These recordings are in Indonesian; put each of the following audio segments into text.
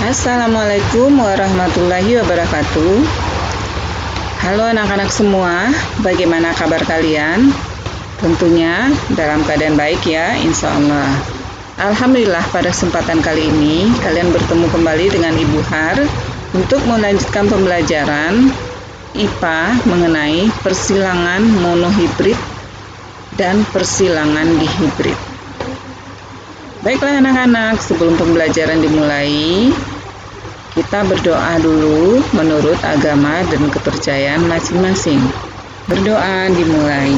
Assalamualaikum warahmatullahi wabarakatuh. Halo anak-anak semua, bagaimana kabar kalian? Tentunya dalam keadaan baik ya, insya Allah. Alhamdulillah pada kesempatan kali ini kalian bertemu kembali dengan Ibu Har untuk melanjutkan pembelajaran IPA mengenai persilangan monohibrid dan persilangan dihibrid. Baiklah anak-anak, sebelum pembelajaran dimulai, kita berdoa dulu menurut agama dan kepercayaan masing-masing. Berdoa dimulai.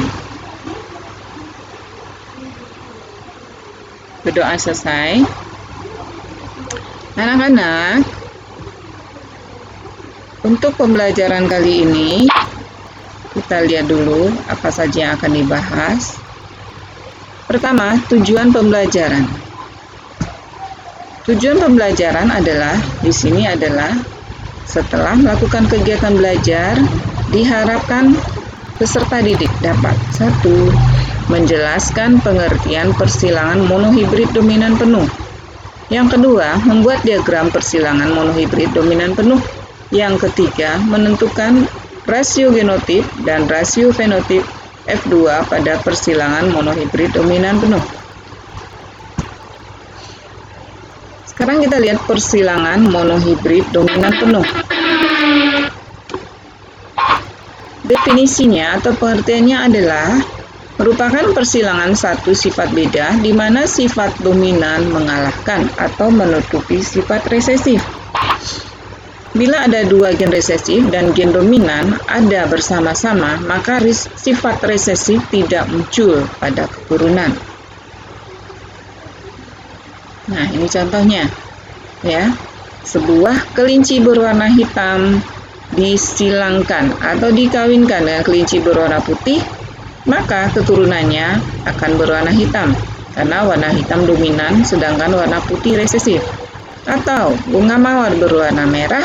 Berdoa selesai. Anak-anak, untuk pembelajaran kali ini, kita lihat dulu apa saja yang akan dibahas. Pertama, tujuan pembelajaran. Tujuan pembelajaran adalah setelah melakukan kegiatan belajar, diharapkan peserta didik dapat 1. Menjelaskan pengertian persilangan monohibrid dominan penuh. Yang kedua, membuat diagram persilangan monohibrid dominan penuh. Yang ketiga, menentukan rasio genotip dan rasio fenotip F2 pada persilangan monohibrid dominan penuh. Sekarang kita lihat persilangan monohibrid dominan penuh. Definisinya atau pengertiannya adalah merupakan persilangan satu sifat beda di mana sifat dominan mengalahkan atau menutupi sifat resesif. Bila ada dua gen resesif dan gen dominan ada bersama-sama, maka sifat resesif tidak muncul pada keturunan. Nah, ini contohnya ya. Sebuah kelinci berwarna hitam disilangkan atau dikawinkan dengan kelinci berwarna putih, maka keturunannya akan berwarna hitam karena warna hitam dominan sedangkan warna putih resesif. Atau bunga mawar berwarna merah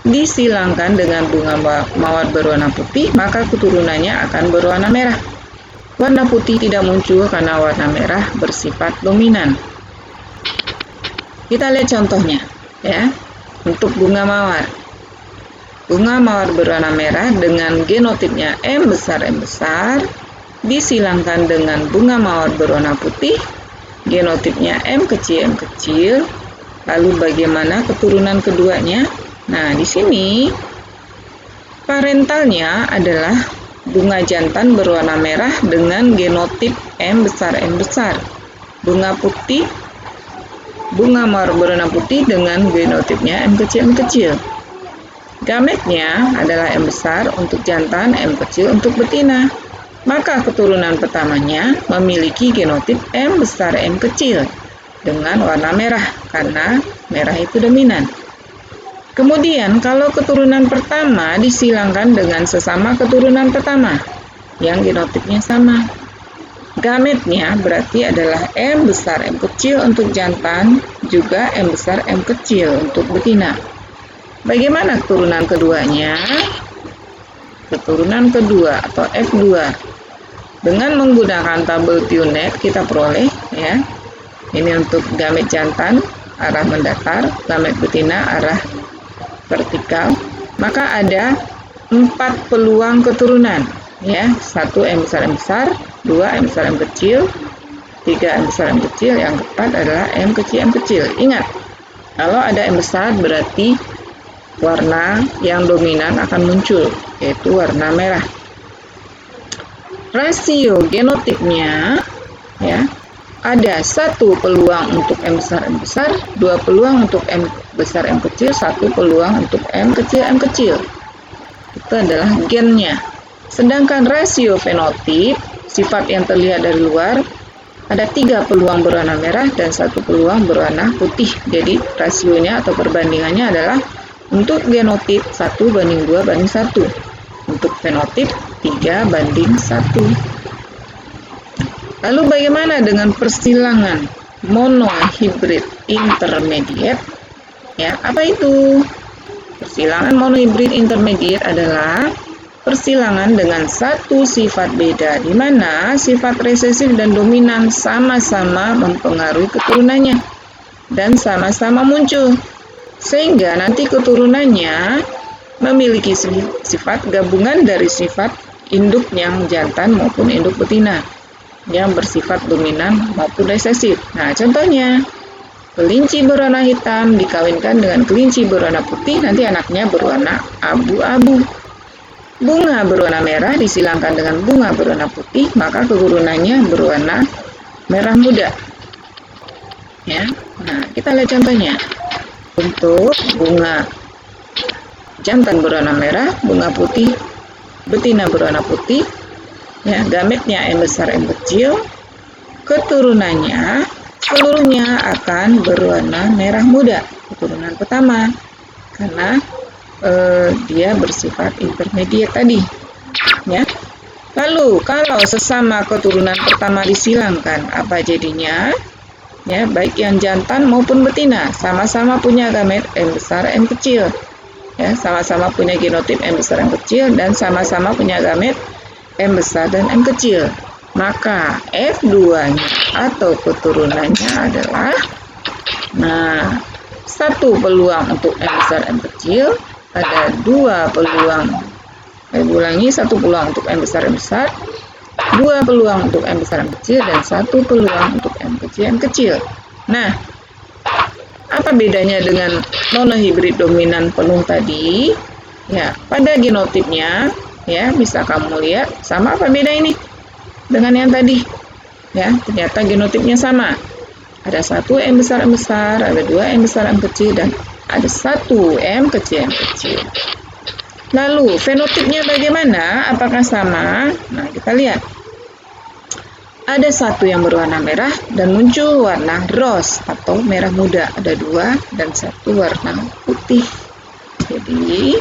disilangkan dengan bunga mawar berwarna putih, maka keturunannya akan berwarna merah. Warna putih tidak muncul karena warna merah bersifat dominan. Kita lihat contohnya ya. Untuk bunga mawar. Bunga mawar berwarna merah dengan genotipnya M besar disilangkan dengan bunga mawar berwarna putih, genotipnya M kecil. Lalu bagaimana keturunan keduanya? Nah, di sini parentalnya adalah bunga jantan berwarna merah dengan genotip M besar. Bunga mawar berwarna putih dengan genotipnya M kecil. Gametnya adalah M besar untuk jantan, M kecil untuk betina. Maka keturunan pertamanya memiliki genotip M besar M kecil dengan warna merah karena merah itu dominan. Kemudian kalau keturunan pertama disilangkan dengan sesama keturunan pertama yang genotipnya sama. Gametnya berarti adalah M besar M kecil untuk jantan, juga M besar M kecil untuk betina. Bagaimana keturunan keduanya? Keturunan kedua atau F2 dengan menggunakan tabel Punnett kita peroleh ya. Ini untuk gamet jantan arah mendatar, gamet betina arah vertikal. Maka ada 4 peluang keturunan ya. 1 M besar, 2 M besar M kecil, 3 M besar M kecil, yang keempat adalah M kecil. Ingat, kalau ada M besar berarti warna yang dominan akan muncul, yaitu warna merah. Rasio genotipnya ya, ada 1 peluang untuk M besar, 2 peluang untuk M besar M kecil, 1 peluang untuk M kecil. Itu adalah gennya. Sedangkan rasio fenotip, sifat yang terlihat dari luar, ada 3 peluang berwarna merah dan 1 peluang berwarna putih. Jadi rasionya atau perbandingannya adalah untuk genotip 1:2:1. Untuk fenotip 3:1. Lalu bagaimana dengan persilangan monohibrid intermediate? Ya, apa itu? Persilangan monohibrid intermediate adalah persilangan dengan satu sifat beda di mana sifat resesif dan dominan sama-sama mempengaruhi keturunannya dan sama-sama muncul. Sehingga nanti keturunannya memiliki sifat gabungan dari sifat induk yang jantan maupun induk betina yang bersifat dominan maupun resesif. Nah, contohnya kelinci berwarna hitam dikawinkan dengan kelinci berwarna putih, nanti anaknya berwarna abu-abu. Bunga berwarna merah disilangkan dengan bunga berwarna putih, maka keturunannya berwarna merah muda. Ya. Nah, kita lihat contohnya. Untuk bunga jantan berwarna merah, bunga putih betina berwarna putih, ya, gametnya M besar M kecil, keturunannya seluruhnya akan berwarna merah muda, keturunan pertama, karena dia bersifat intermediate tadi, ya. Lalu kalau sesama keturunan pertama disilangkan, apa jadinya? Ya, baik yang jantan maupun betina sama-sama punya gamet M besar M kecil, ya, sama-sama punya genotip M besar M kecil dan sama-sama punya gamet M besar dan M kecil, maka F2-nya atau keturunannya adalah, nah, 1 peluang untuk M besar M kecil, ada 2 peluang, saya ulangi, 1 peluang untuk M besar M besar, 2 peluang untuk M besar M kecil, dan 1 peluang untuk M kecil. Nah, apa bedanya dengan monohibrid dominan penuh tadi? Ya, pada genotipnya, ya, bisa kamu lihat sama apa beda ini dengan yang tadi? Ya, ternyata genotipnya sama. Ada 1 M besar, ada 2 M besar M kecil, dan ada 1 M kecil. Lalu fenotipnya bagaimana? Apakah sama? Nah, kita lihat. Ada 1 yang berwarna merah dan muncul warna rose atau merah muda. Ada 2 dan 1 warna putih. Jadi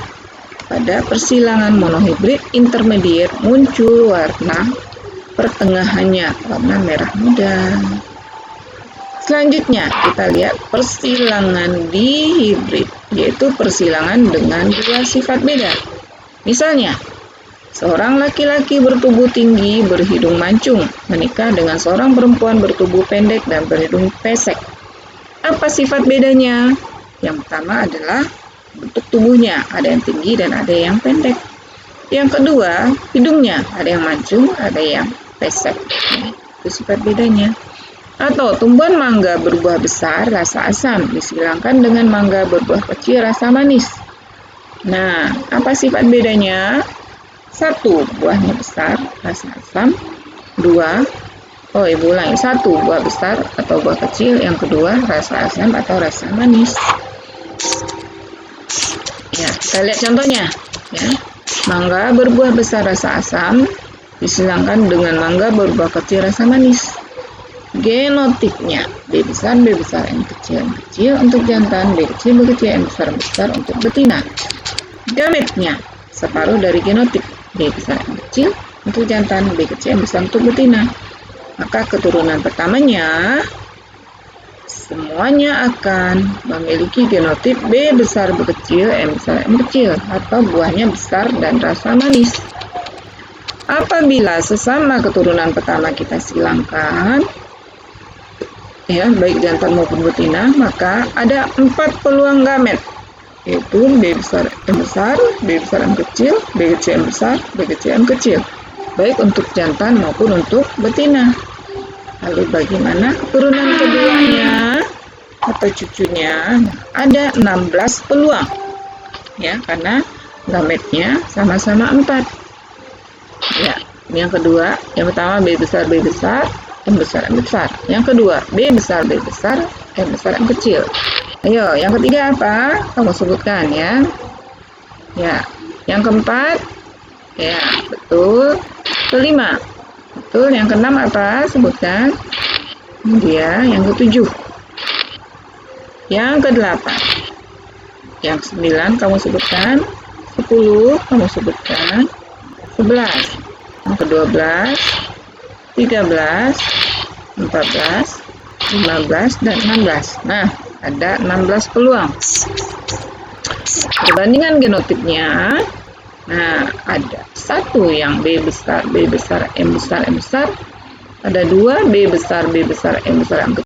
pada persilangan monohibrid intermediate muncul warna pertengahannya, warna merah muda. Selanjutnya kita lihat persilangan dihibrid, yaitu persilangan dengan 2 sifat beda. Misalnya, seorang laki-laki bertubuh tinggi berhidung mancung menikah dengan seorang perempuan bertubuh pendek dan berhidung pesek. Apa sifat bedanya? Yang pertama adalah bentuk tubuhnya, ada yang tinggi dan ada yang pendek. Yang kedua, hidungnya, ada yang mancung, ada yang pesek. Itu sifat bedanya. Atau tumbuhan mangga berbuah besar rasa asam disilangkan dengan mangga berbuah kecil rasa manis. Nah, apa sifat bedanya? 1, buahnya besar, rasa asam. 2, ulangi, 1, buah besar atau buah kecil. Yang kedua, rasa asam atau rasa manis. Ya, kita lihat contohnya. Ya, mangga berbuah besar rasa asam disilangkan dengan mangga berbuah kecil rasa manis. Genotipnya B besar M kecil untuk jantan, B kecil M besar untuk betina. Gametnya separuh dari genotip B besar M kecil untuk jantan, B kecil M besar untuk betina. Maka keturunan pertamanya semuanya akan memiliki genotip B besar M besar M kecil atau buahnya besar dan rasa manis. Apabila sesama keturunan pertama kita silangkan, ya, baik jantan maupun betina, maka ada 4 peluang gamet, yaitu B besar M besar, B besar M kecil, B kecil M besar, B kecil M kecil, baik untuk jantan maupun untuk betina. Lalu bagaimana keturunan keduanya atau cucunya? Ada 16 peluang, ya, karena gametnya sama-sama 4. Ya, yang kedua, yang pertama B besar M besar M besar. Yang kedua, B besar M besar M kecil. Ayo, yang ketiga apa? Kamu sebutkan ya. Ya, yang keempat, ya, betul. Kelima, betul. Yang keenam apa? Sebutkan. Dia yang ketujuh. Yang kedelapan. Yang ke-9 kamu sebutkan. 10 kamu sebutkan. 11. Yang ke-12. 13, 14, 15, dan 16. Nah, ada 16 peluang. Perbandingan genotipnya, nah, ada 1 yang B besar M besar, ada 2 B besar M besar M kecil.